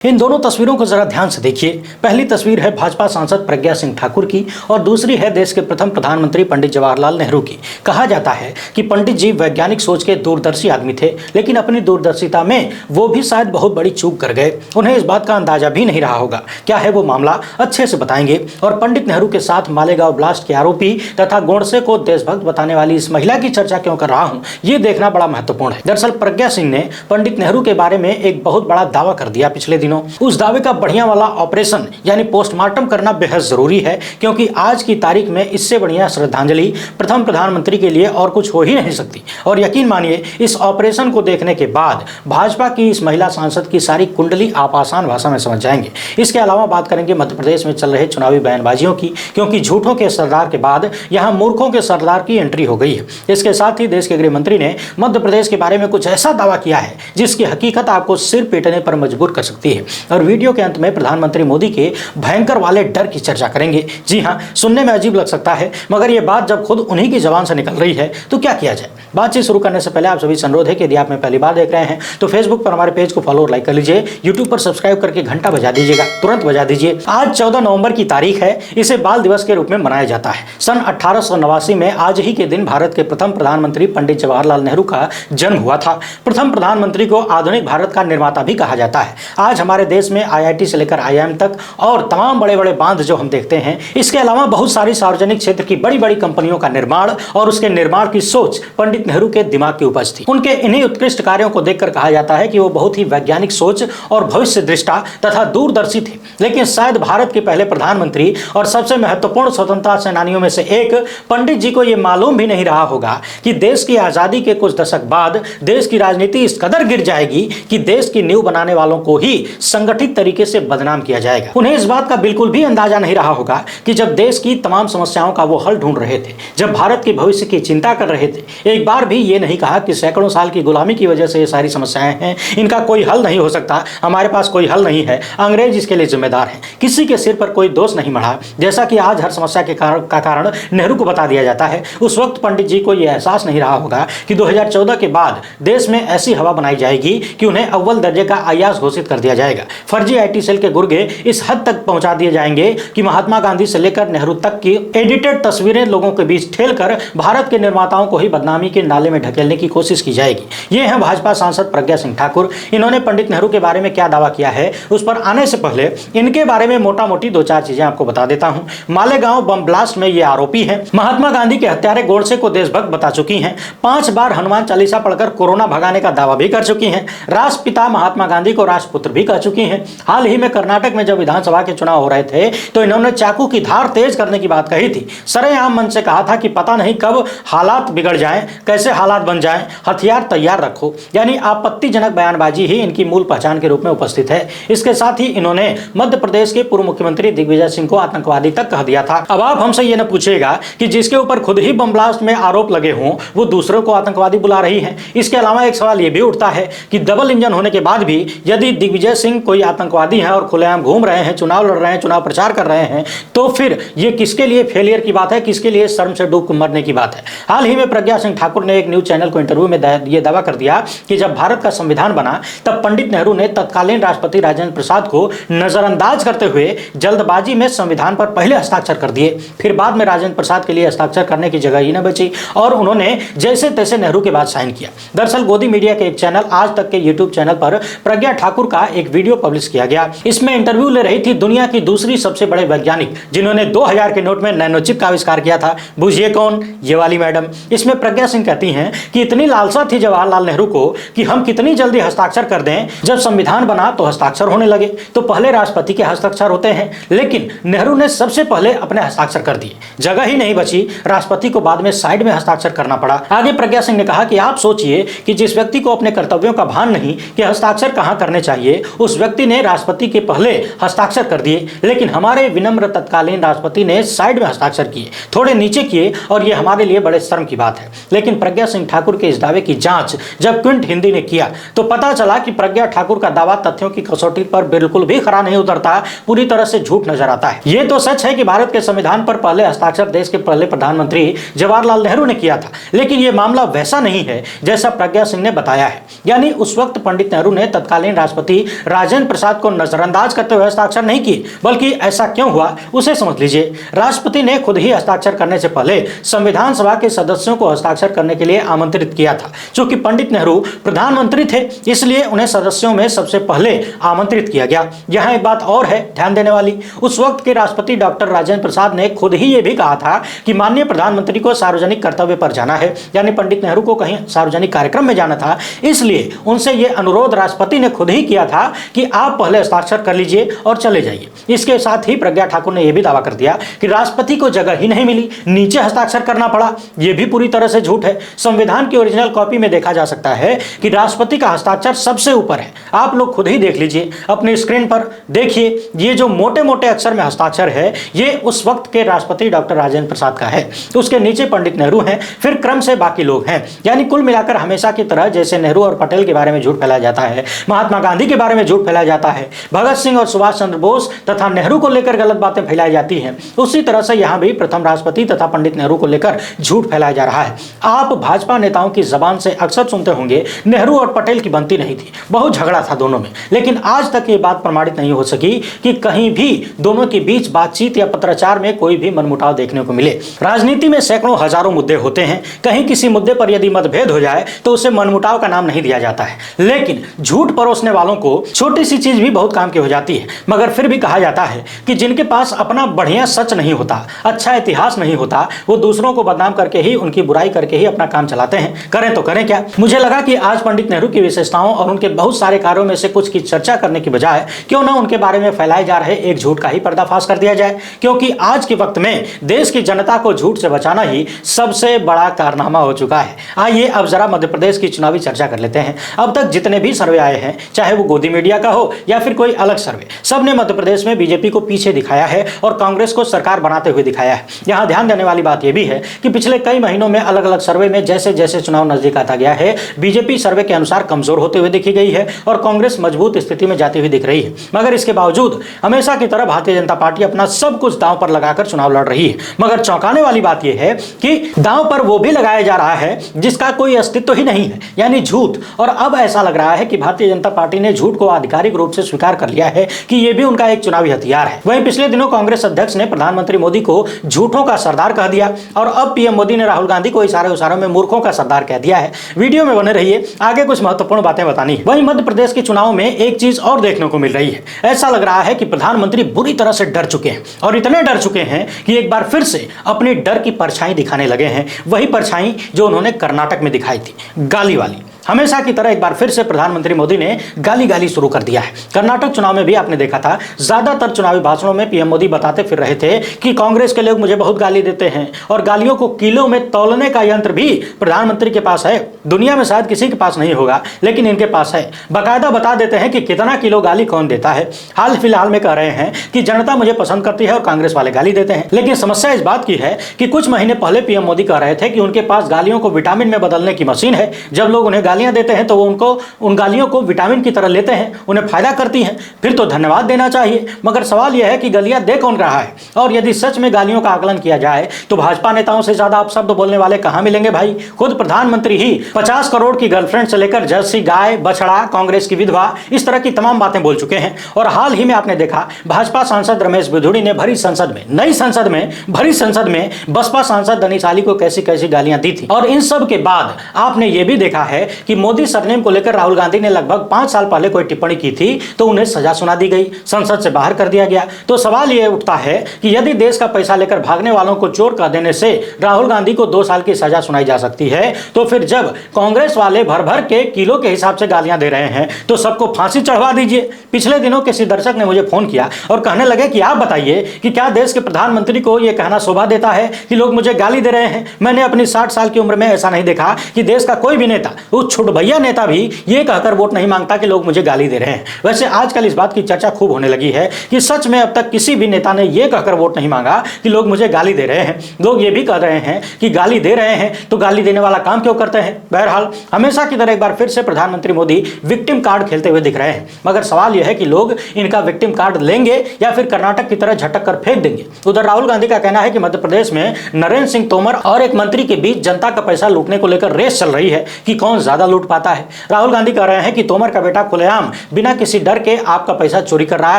इन दोनों तस्वीरों को जरा ध्यान से देखिए। पहली तस्वीर है भाजपा सांसद प्रज्ञा सिंह ठाकुर की और दूसरी है देश के प्रथम प्रधानमंत्री पंडित जवाहरलाल नेहरू की। कहा जाता है कि पंडित जी वैज्ञानिक सोच के दूरदर्शी आदमी थे, लेकिन अपनी दूरदर्शिता में वो भी शायद बहुत बड़ी चूक कर गए। उन्हें इस बात का अंदाजा भी नहीं रहा होगा। क्या है वो मामला, अच्छे से बताएंगे। और पंडित नेहरू के साथ मालेगांव ब्लास्ट के आरोपी तथा गोडसे को देशभक्त बताने वाली इस महिला की चर्चा क्यों कर रहा हूँ, ये देखना बड़ा महत्वपूर्ण है। दरअसल प्रज्ञा सिंह ने पंडित नेहरू के बारे में एक बहुत बड़ा दावा कर दिया पिछले दिनों। उस दावे का बढ़िया वाला ऑपरेशन यानी पोस्टमार्टम करना बेहद जरूरी है, क्योंकि आज की तारीख में इससे बढ़िया श्रद्धांजलि प्रथम प्रधानमंत्री के लिए और कुछ हो ही नहीं सकती। और यकीन मानिए, इस ऑपरेशन को देखने के बाद भाजपा की इस महिला सांसद की सारी कुंडली आप आसान भाषा में समझ जाएंगे। इसके अलावा बात करेंगे मध्य प्रदेश में चल रहे चुनावी बयानबाजियों की, क्योंकि झूठों के सरदार के बाद यहां मूर्खों के सरदार की एंट्री हो गई है। इसके साथ ही देश के गृह मंत्री ने मध्य प्रदेश के बारे में कुछ ऐसा दावा किया है जिसकी हकीकत आपको सिर पीटने पर मजबूर कर सकती है। और वीडियो के अंत में प्रधानमंत्री मोदी के भयंकर वाले डर की चर्चा करेंगे। जी हां, सुनने में अजीब लग सकता है, मगर यह बात जब खुद उन्हीं की जबान से निकल रही है तो क्या किया जाए। बातचीत शुरू करने से पहले आप सभी से अनुरोध है कि यदि आप में पहली बार देख रहे हैं तो फेसबुक पर हमारे पेज को फॉलो और लाइक कर लीजिए। यूट्यूब पर सब्सक्राइब करके घंटा बजा दीजिएगा, तुरंत बजा दीजिए। आज 14 नवंबर की तारीख है। इसे बाल दिवस के रूप में मनाया जाता है। सन 1889 में आज ही के दिन भारत के प्रथम प्रधानमंत्री पंडित जवाहरलाल नेहरू का जन्म हुआ था। प्रथम प्रधानमंत्री को आधुनिक भारत का निर्माता भी कहा जाता है। आज हमारे देश में IIT से लेकर IIM तक और तमाम बड़े बड़े बांध जो हम देखते हैं, इसके अलावा बहुत सारी सार्वजनिक क्षेत्र की बड़ी बड़ी कंपनियों का निर्माण और उसके निर्माण की सोच पंडित नेहरू के दिमाग की उपज थी। उनके इन्हीं उत्कृष्ट कार्यों को देखकर कहा जाता है कि वो बहुत ही वैज्ञानिक सोच और भविष्य दृष्टा तथा दूरदर्शी थे। लेकिन शायद भारत के पहले प्रधानमंत्री और सबसे महत्वपूर्ण स्वतंत्रता सेनानियों में से एक पंडित जी को यह मालूम भी नहीं रहा होगा कि देश की आजादी के कुछ दशक बाद देश की राजनीति इस कदर गिर जाएगी कि देश की नींव बनाने वालों को ही संगठित तरीके से बदनाम किया जाएगा। उन्हें इस बात का बिल्कुल भी अंदाजा नहीं रहा होगा कि जब देश की तमाम समस्याओं का वो हल ढूंढ रहे थे, जब भारत के भविष्य की चिंता कर रहे थे, एक बार भी ये नहीं कहा कि सैकड़ों साल की गुलामी की वजह से ये सारी समस्याएं हैं, इनका कोई हल नहीं हो सकता, हमारे पास कोई हल नहीं है, अंग्रेज इसके लिए जिम्मेदार हैं। किसी के सिर पर कोई दोष नहीं मढ़ा, जैसा कि आज हर समस्या के कारण नेहरू को बता दिया जाता है। उस वक्त पंडित जी को यह एहसास नहीं रहा होगा कि 2014 के बाद देश में ऐसी हवा बनाई जाएगी कि उन्हें अव्वल दर्जे का अय्याज घोषित कर दिया जाएगा। फर्जी IT सेल के गुर्गे इस हद तक पहुंचा दिए जाएंगे कि महात्मा गांधी से लेकर नेहरू तक की एडिटेड तस्वीरें लोगों के बीच ठेलकर भारत के निर्माताओं को ही बदनामी के नाले में ढकेलने की कोशिश की जाएगी। ये हैं भाजपा सांसद प्रज्ञा सिंह ठाकुर। इन्होंने पंडित नेहरू के बारे में क्या दावा किया है, उस पर आने से पहले इनके बारे में मोटा मोटी 2-4 चीजें आपको बता देता हूं। मालेगांव बम ब्लास्ट में ये आरोपी हैं। महात्मा गांधी के हत्यारे गोडसे को देशभक्त बता चुकी हैं। 5 बार हनुमान चालीसा पढ़कर कोरोना भगाने का दावा भी कर चुकी हैं। राष्ट्रपिता महात्मा गांधी को राष्ट्रपुत्र भी कह चुकी हैं। हाल ही में कर्नाटक में जब विधानसभा के चुनाव हो रहे थे तो इन्होंने चाकू की धार तेज करने की बात कही थी। सरेआम मन से कहा था कि पता नहीं कब हालात बिगड़ जाएं, कैसे हालात बन जाएं, हथियार तैयार रखो। यानी आपत्तिजनक बयानबाजी ही इनकी मूल पहचान के रूप में उपस्थित है। इसके साथ ही इन्होंने मध्य प्रदेश के पूर्व मुख्यमंत्री दिग्विजय सिंह को आतंकवादी तक कह दिया था। अब आप हमसे ये न पूछिएगा कि जिसके ऊपर खुद ही बम ब्लास्ट में आरोप लगे हों वो दूसरों को आतंकवादी बुला रही है। इसके अलावा एक सवाल ये भी उठता है कि डबल इंजन होने के बाद भी यदि दिग्विजय सिंह कोई आतंकवादी है और खुलेआम घूम रहे हैं, चुनाव लड़ रहे हैं, चुनाव प्रचार कर रहे हैं, तो फिर ये किसके लिए फेलियर की बात है, किसके लिए शर्म से डूब मरने की बात है। हाल ही में प्रज्ञा सिंह ठाकुर ने एक न्यूज चैनल को इंटरव्यू में यह दावा कर दिया कि जब भारत का संविधान बना तब पंडित नेहरू ने तत्कालीन राष्ट्रपति राजेंद्र प्रसाद को नजरअंदाज करते हुए जल्दबाजी में संविधान पर पहले हस्ताक्षर कर दिए। फिर बाद में राजेंद्र प्रसाद के लिए हस्ताक्षर करने की जगह ही न बची और उन्होंने जैसे तैसे नेहरू के बाद साइन किया। दरअसल गोदी मीडिया के एक चैनल आज तक के यूट्यूब चैनल पर प्रज्ञा ठाकुर का एक वीडियो पब्लिश किया गया। इसमें इंटरव्यू ले रही थी दुनिया की दूसरी सबसे बड़े वैज्ञानिक, जिन्होंने 2000 के नोट में नैनोचिप का आविष्कार किया था। बूझिए कौन, ये वाली मैडम। इसमें प्रज्ञा सिंह कहती हैं कि इतनी लालसा थी जवाहरलाल नेहरू को कि हम कितनी जल्दी हस्ताक्षर कर दें। जब संविधान बना तो हस्ताक्षर होने लगे तो पहले राष्ट्रपति के हस्ताक्षर होते हैं, लेकिन नेहरू ने सबसे पहले अपने हस्ताक्षर कर दिए। जगह ही नहीं बची, राष्ट्रपति को बाद में साइड में हस्ताक्षर करना पड़ा। आगे प्रज्ञा सिंह ने कहा कि आप सोचिए कि जिस व्यक्ति को अपने कर्तव्यों का भान नहीं कि हस्ताक्षर कहां करने चाहिए, उस व्यक्ति ने राष्ट्रपति के पहले हस्ताक्षर कर दिए, लेकिन हमारे विनम्र तत्कालीन राष्ट्रपति ने साइड में हस्ताक्षर किए, थोड़े नीचे किए, और यह हमारे लिए बड़े शर्म की बात है। लेकिन प्रज्ञा सिंह ठाकुर के इस दावे की जांच जब क्विंट हिंदी ने किया तो पता चला कि प्रज्ञा ठाकुर का दावा तथ्यों की कसौटी पर बिल्कुल भी खरा नहीं उतरता, पूरी तरह से झूठ नजर आता है। यह तो सच है कि भारत के संविधान पर पहले हस्ताक्षर देश के पहले प्रधानमंत्री जवाहरलाल नेहरू ने किया था, लेकिन यह मामला वैसा नहीं है जैसा प्रज्ञा सिंह ने बताया है। यानी उस वक्त पंडित नेहरू ने तत्कालीन राष्ट्रपति राजेंद्र प्रसाद को नजरअंदाज करते हुए हस्ताक्षर नहीं किए, बल्कि ऐसा क्यों हुआ उसे समझ लीजिए। राष्ट्रपति ने खुद ही हस्ताक्षर करने से पहले संविधान सभा के सदस्यों को हस्ताक्षर करने के लिए आमंत्रित किया था। चूंकि पंडित नेहरू प्रधानमंत्री थे, इसलिए उन्हें सदस्यों में सबसे पहले आमंत्रित किया गया। यहां एक बात और है ध्यान देने वाली, उस वक्त के राष्ट्रपति डॉक्टर राजेंद्र प्रसाद ने खुद ही यह भी कहा था कि माननीय प्रधानमंत्री को सार्वजनिक कर्तव्य पर जाना है, यानी पंडित नेहरू को कहीं सार्वजनिक कार्यक्रम में जाना था, इसलिए उनसे यह अनुरोध राष्ट्रपति ने खुद ही किया था कि आप पहले हस्ताक्षर कर लीजिए और चले जाइए। इसके साथ ही प्रज्ञा ठाकुर ने यह भी दावा कर दिया कि राष्ट्रपति को जगह ही नहीं मिली, नीचे हस्ताक्षर करना पड़ा। यह भी पूरी तरह से झूठ है। संविधान की ओरिजिनल कॉपी में देखा जा सकता है कि राष्ट्रपति का हस्ताक्षर सबसे ऊपर है। आप लोग खुद ही देख लीजिए अपनी स्क्रीन पर, देखिए ये जो मोटे मोटे अक्षर में हस्ताक्षर है ये उस वक्त के राष्ट्रपति डॉक्टर राजेंद्र प्रसाद का है। उसके नीचे पंडित नेहरू हैं, फिर क्रम से बाकी लोग हैं। यानी कुल मिलाकर हमेशा की तरह जैसे नेहरू और पटेल के बारे में झूठ फैलाया जाता है, महात्मा गांधी के बारे में झूठ फैलाया जाता है, भगत सिंह और सुभाष चंद्र बोस तथा नेहरू को लेकर गलत बातें फैलाई जाती हैं, उसी तरह से यहां भी प्रथम राष्ट्रपति तथा पंडित नेहरू को लेकर झूठ फैलाया जा रहा है। आप भाजपा नेताओं की जबान से अक्सर सुनते होंगे नेहरू और पटेल की बनती नहीं थी, बहुत झगड़ा था दोनों में, लेकिन आज तक ये बात प्रमाणित नहीं हो सकी कि कहीं भी दोनों के बीच बातचीत या पत्राचार में कोई भी मनमुटाव देखने को मिले। राजनीति में सैकड़ों हजारों मुद्दे होते हैं, कहीं किसी मुद्दे पर यदि मतभेद हो जाए तो उसे मनमुटाव का नाम नहीं दिया जाता है, लेकिन झूठ परोसने वालों को छोटी सी चीज भी बहुत काम की हो जाती है। मगर फिर भी कहा जाता है कि जिनके पास अपना बढ़िया सच नहीं होता, अच्छा इतिहास नहीं होता, वो दूसरों को बदनाम करके ही, उनकी बुराई करके ही अपना काम चलाते हैं। करें तो करें क्या। मुझे लगा कि आज पंडित नेहरू की विशेषताओं और उनके बहुत सारे कार्यों में से कुछ की चर्चा करने की बजाय क्यों ना उनके बारे में फैलाए जा रहे एक झूठ का ही पर्दाफाश कर दिया जाए, क्योंकि आज के वक्त में देश की जनता को झूठ से बचाना ही सबसे बड़ा कारनामा हो चुका है। आइए अब जरा मध्य प्रदेश की चुनावी चर्चा कर लेते हैं। अब तक जितने भी सर्वे आए हैं, चाहे वो गोदी मीडिया का हो या फिर कोई अलग सर्वे, सबने मध्य प्रदेश में बीजेपी को पीछे दिखाया है और कांग्रेस को सरकार बनाते हुए दिखाया है। यहां ध्यान देने वाली बात यह भी है कि पिछले कई महीनों में अलग अलग सर्वे में जैसे जैसे चुनाव नजदीक आता गया है, बीजेपी सर्वे के अनुसार कमजोर होते हुए दिखी गई है और कांग्रेस मजबूत स्थिति में जाती हुई दिख रही है। मगर इसके बावजूद हमेशा की तरह भारतीय जनता पार्टी अपना सब कुछ दांव पर लगाकर चुनाव लड़ रही है। मगर चौंकाने वाली बात यह है कि दांव पर वो भी लगाया जा रहा है जिसका कोई अस्तित्व ही नहीं है, यानी झूठ। और अब ऐसा लग रहा है कि भारतीय जनता पार्टी ने झूठ को आधिकारिक रूप से स्वीकार कर लिया है कि यह भी उनका एक चुनावी हथियार है। वहीं पिछले दिनों कांग्रेस अध्यक्ष ने प्रधानमंत्री मोदी को झूठों का सरदार कह दिया और अब पीएम मोदी ने राहुल गांधी को इशारों में मूर्खों का सरदार कह दिया है। वीडियो में बने रहिए, आगे कुछ महत्वपूर्ण बातें बतानी है। वहीं मध्य प्रदेश के चुनाव में एक चीज और देखने को मिल रही है। ऐसा लग रहा है कि प्रधानमंत्री बुरी तरह से डर चुके हैं और इतने डर चुके हैं कि एक बार फिर से अपनी डर की परछाई दिखाने लगे हैं, वही परछाई जो उन्होंने कर्नाटक में दिखाई थी, गाली वाली। हमेशा की तरह एक बार फिर से प्रधानमंत्री मोदी ने गाली शुरू कर दिया है। कर्नाटक चुनाव में भी आपने देखा था, ज्यादातर चुनावी भाषणों में पीएम मोदी बताते फिर रहे थे कि कांग्रेस के लोग मुझे बहुत गाली देते हैं और गालियों को किलो में तौलने का यंत्र भी प्रधानमंत्री के पास है। दुनिया में शायद किसी के पास नहीं होगा, लेकिन इनके पास है। बाकायदा बता देते हैं कि कितना किलो गाली कौन देता है। हाल फिलहाल में कह रहे हैं कि जनता मुझे पसंद करती है और कांग्रेस वाले गाली देते हैं। लेकिन समस्या इस बात की है कि कुछ महीने पहले पीएम मोदी कह रहे थे कि उनके पास गालियों को विटामिन में बदलने की मशीन है। जब लोग उन्हें गालियां देते हैं तो वो उनको उन गालियों को विटामिन की तरह लेते हैं, उन्हें फायदा करती हैं, फिर तो धन्यवाद देना चाहिए। मगर सवाल यह है कि गालियां दे कौन रहा है? और यदि सच में गालियों का आकलन किया जाए तो भाजपा नेताओं से ज्यादा अपशब्द बोलने वाले कहां मिलेंगे भाई? खुद प्रधानमंत्री ही 50 करोड़ की गर्लफ्रेंड से लेकर जर्सी गाय, बछड़ा, कांग्रेस की विधवा, इस तरह की तमाम बातें बोल चुके हैं। और हाल ही में आपने देखा भाजपा सांसद रमेश बिधूड़ी ने भरी संसद में, नई संसद में, भरी संसद में बसपा सांसद दनीश आली को कैसी कैसी गालियां दी थी। और इन सब के बाद आपने यह भी देखा है कि मोदी सरनेम को लेकर राहुल गांधी ने लगभग 5 साल पहले कोई टिप्पणी की थी तो उन्हें सजा सुना दी गई, संसद से बाहर कर दिया गया। तो सवाल यह उठता है कि यदि देश का पैसा लेकर भागने वालों को चोर कह देने से राहुल गांधी को 2 साल की सजा सुनाई जा सकती है, तो फिर जब कांग्रेस वाले भर भर के किलो के हिसाब से गालियां दे रहे हैं तो सबको फांसी चढ़वा दीजिए। पिछले दिनों किसी दर्शक ने मुझे फोन किया और कहने लगे कि आप बताइए कि क्या देश के प्रधानमंत्री को यह कहना शोभा देता है कि लोग मुझे गाली दे रहे हैं? मैंने अपनी 60 साल की उम्र में ऐसा नहीं देखा कि देश का कोई भी नेता उस छुटभैया नेता भी ये कहकर वोट नहीं मांगता कि लोग मुझे गाली दे रहे हैं। वैसे आजकल इस बात की चर्चा खूब होने लगी है कि सच में अब तक किसी भी नेता ने यह कहकर वोट नहीं मांगा कि लोग मुझे गाली दे रहे हैं। लोग ये भी कह रहे हैं कि गाली दे रहे हैं तो गाली देने वाला काम क्यों करते हैं। बहरहाल हमेशा की तरह एक बार फिर से प्रधानमंत्री मोदी विक्टिम कार्ड खेलते हुए दिख रहे हैं, मगर सवाल यह है कि लोग इनका विक्टिम कार्ड लेंगे या फिर कर्नाटक की तरह झटक कर फेंक देंगे। उधर राहुल गांधी का कहना है कि मध्य प्रदेश में नरेंद्र सिंह तोमर और एक मंत्री के बीच जनता का पैसा लूटने को लेकर रेस चल रही है कि कौन ज्यादा लूट पाता है। राहुल गांधी कह रहे हैं कि तोमर का बेटा खुलेआम बिना किसी डर के आपका पैसा चोरी कर रहा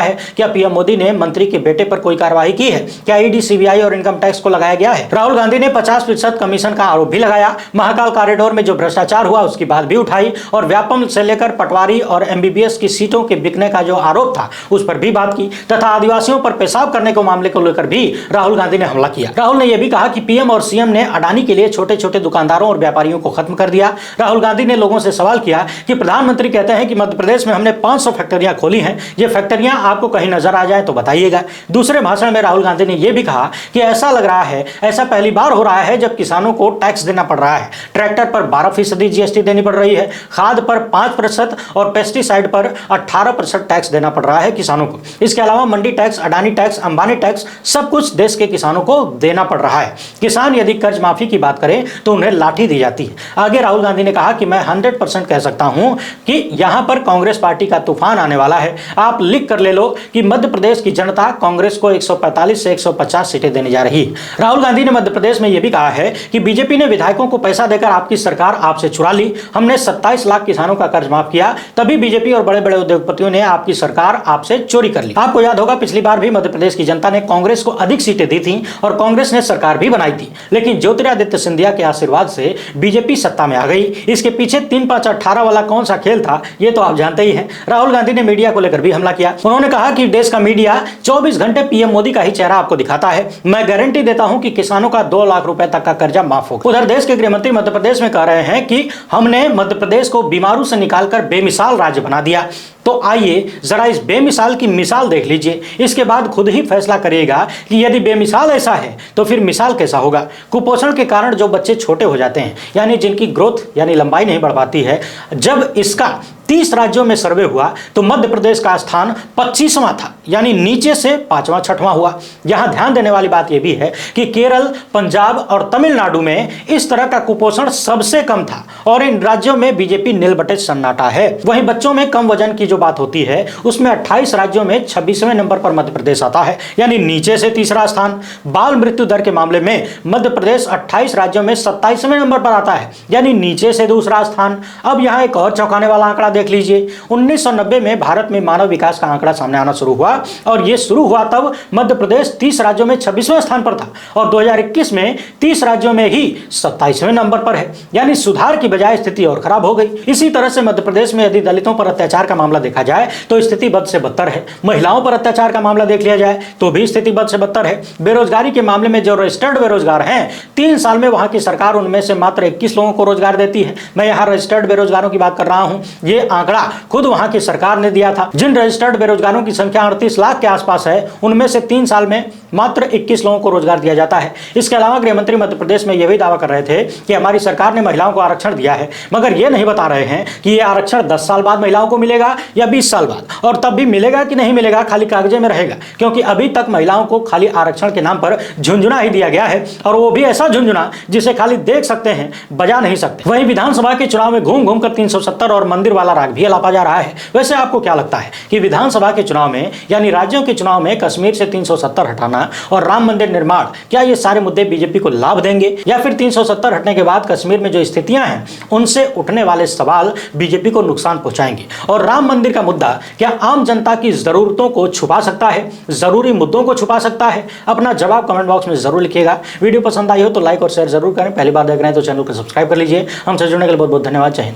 है। क्या पीएम मोदी ने मंत्री के बेटे पर कोई कार्रवाई की है? क्या ईडी, सीबीआई और इनकम टैक्स को लगाया गया है? राहुल गांधी ने 50% कमीशन का आरोप भी लगाया। महाकाल कॉरिडोर में जो भ्रष्टाचार हुआ उसकी बात भी उठाई और व्यापम से लेकर पटवारी और एमबीबीएस की सीटों के बिकने का जो आरोप था उस पर भी बात की तथा आदिवासियों पर पेशाब करने को मामले को लेकर भी राहुल गांधी ने हमला किया। राहुल ने यह भी कहा कि पीएम और सीएम ने अडानी के लिए छोटे छोटे दुकानदारों और व्यापारियों को खत्म कर दिया। राहुल गांधी ने लोगों से सवाल किया कि प्रधानमंत्री कहते हैं कि मध्य प्रदेश में हमने 500 फैक्ट्रियां खोली हैं, ये फैक्ट्रियां आपको कहीं नजर आ जाए तो बताइएगा। दूसरे भाषण में राहुल गांधी ने यह भी कहा कि ऐसा लग रहा है, ऐसा पहली बार हो रहा है जब किसानों को टैक्स देना पड़ रहा है। ट्रैक्टर पर 12% जीएसटी देनी पड़ रही है, खाद पर 5% और पेस्टिसाइड पर 18% टैक्स देना पड़ रहा है किसानों को। इसके अलावा mandi tax, Adani tax, Ambani tax सब कुछ देश के किसानों को देना पड़ रहा है। किसान यदि कर्ज माफी की बात करें तो उन्हें लाठी दी जाती है। आगे राहुल गांधी ने कहा कि मैं 100% कह सकता हूं कि यहां पर कांग्रेस पार्टी का तूफान आने वाला है। आप लिख कर ले लो कि मध्य प्रदेश की जनता कांग्रेस को 145 से 150 सीटें देने जा रही है। राहुल गांधी ने मध्य प्रदेश में यह भी कहा है कि बीजेपी ने विधायकों को पैसा देकर आपकी सरकार आपसे चुरा ली। हमने 27 लाख किसानों का कर्ज माफ किया, तभी बीजेपी और बड़े बड़े उद्योगपतियों ने आपकी सरकार आपसे चोरी कर ली। आपको याद होगा पिछली बार भी मध्य प्रदेश की जनता ने कांग्रेस को अधिक सीटें दी थी और कांग्रेस ने सरकार भी बनाई थी, लेकिन ज्योतिरादित्य सिंधिया के आशीर्वाद से बीजेपी सत्ता में आ गई। इसके पीछे 3-5-18 वाला कौन सा खेल था ये तो आप जानते ही हैं। राहुल गांधी ने मीडिया को लेकर भी हमला किया। उन्होंने कहा कि देश का मीडिया 24 घंटे पीएम मोदी का ही चेहरा आपको दिखाता है। मैं गारंटी देता हूं कि किसानों का 2 लाख रुपए तक का कर्जा माफ होगा। उधर देश के गृहमंत्री मध्य प्रदेश में कह रहे हैं कि हमने मध्य प्रदेश को बीमारू से निकालकर बेमिसाल राज्य बना दिया। तो आइए जरा इस बेमिसाल की मिसाल देख लीजिए, इसके बाद खुद ही फैसला करिएगा कि यदि बेमिसाल ऐसा है तो फिर मिसाल कैसा होगा। कुपोषण के कारण जो बच्चे छोटे हो जाते हैं, यानी जिनकी ग्रोथ यानी लंबाई नहीं बढ़ पाती है, जब इसका 30 राज्यों में सर्वे हुआ तो मध्य प्रदेश का स्थान 25वां था, यानी नीचे से 5वां 6वां हुआ। यहां ध्यान देने वाली बात यह भी है कि केरल, पंजाब और तमिलनाडु में इस तरह का कुपोषण सबसे कम था और इन राज्यों में बीजेपी नीलबटे सन्नाटा है। वहीं बच्चों में कम वजन की जो बात होती है उसमें 28 राज्यों में 26वें नंबर पर मध्य प्रदेश आता है, यानी नीचे से तीसरा स्थान। बाल मृत्यु दर के मामले में मध्य प्रदेश 28 राज्यों में 27वें नंबर पर आता है, यानी नीचे से दूसरा स्थान। अब यहां एक और चौंकाने वाला आंकड़ा देख लीजिए। 1990 में भारत में मानव विकास का आंकड़ा सामने आना शुरू हुआ और यह शुरू हुआ तब मध्य प्रदेश 30 राज्यों में 26वें स्थान पर था और 2021 में 30 राज्यों में ही 27वें नंबर पर है, यानी सुधार की बजाय स्थिति और खराब हो गई। इसी तरह से मध्य प्रदेश में यदि दलितों पर अत्याचार का मामला देखा जाए तो स्थिति बद से बदतर है। महिलाओं पर अत्याचार का मामला देख लिया जाए तो भी स्थिति बद से बदतर है। बेरोजगारी के मामले में जो रजिस्टर्ड बेरोजगार हैं, 3 साल में वहां की सरकार उनमें से मात्र 21 लोगों को रोजगार देती है। मैं यहां रजिस्टर्ड बेरोजगारों की बात कर रहा हूं, ये आंकड़ा खुद वहां की सरकार ने दिया था। जिन रजिस्टर्ड बेरोजगारों की संख्या 38 लाख के आसपास है, उनमें से 3 साल में मात्र 21 लोगों को रोजगार दिया जाता है। इसके अलावा गृहमंत्री मध्य प्रदेश में यह भी दावा कर रहे थे कि हमारी सरकार ने महिलाओं को आरक्षण दिया है, मगर यह नहीं बता रहे हैं कि यह आरक्षण 10 साल बाद महिलाओं को मिलेगा या 20 साल बाद, और तब भी मिलेगा कि नहीं मिलेगा खाली कागजे में रहेगा, क्योंकि अभी तक महिलाओं को खाली आरक्षण के नाम पर झुंझुना ही दिया गया है, और वो भी ऐसा झुंझुना जिसे खाली देख सकते हैं, बजा नहीं सकते। वहीं विधानसभा के चुनाव में घूम घूम कर 370 और मंदिर वाला राग भी अलापा जा रहा है। वैसे आपको क्या लगता है कि विधानसभा के चुनाव में यानी राज्यों के चुनाव में कश्मीर से 370 हटाना और राम मंदिर निर्माण, क्या ये सारे मुद्दे बीजेपी को लाभ देंगे, या फिर 370 हटने के बाद कश्मीर में जो स्थितियां हैं उनसे उठने वाले सवाल बीजेपी को नुकसान पहुंचाएंगे? और राम मंदिर का मुद्दा क्या आम जनता की जरूरतों को छुपा सकता है, जरूरी मुद्दों को छुपा सकता है? अपना जवाब कमेंट बॉक्स में जरूर लिखिएगा। वीडियो पसंद आई हो तो लाइक और शेयर जरूर करें। पहली बार देख रहे हैं तो चैनल को सब्सक्राइब कर लीजिए। हमसे जुड़ने के लिए बहुत बहुत धन्यवाद। जय हिंद।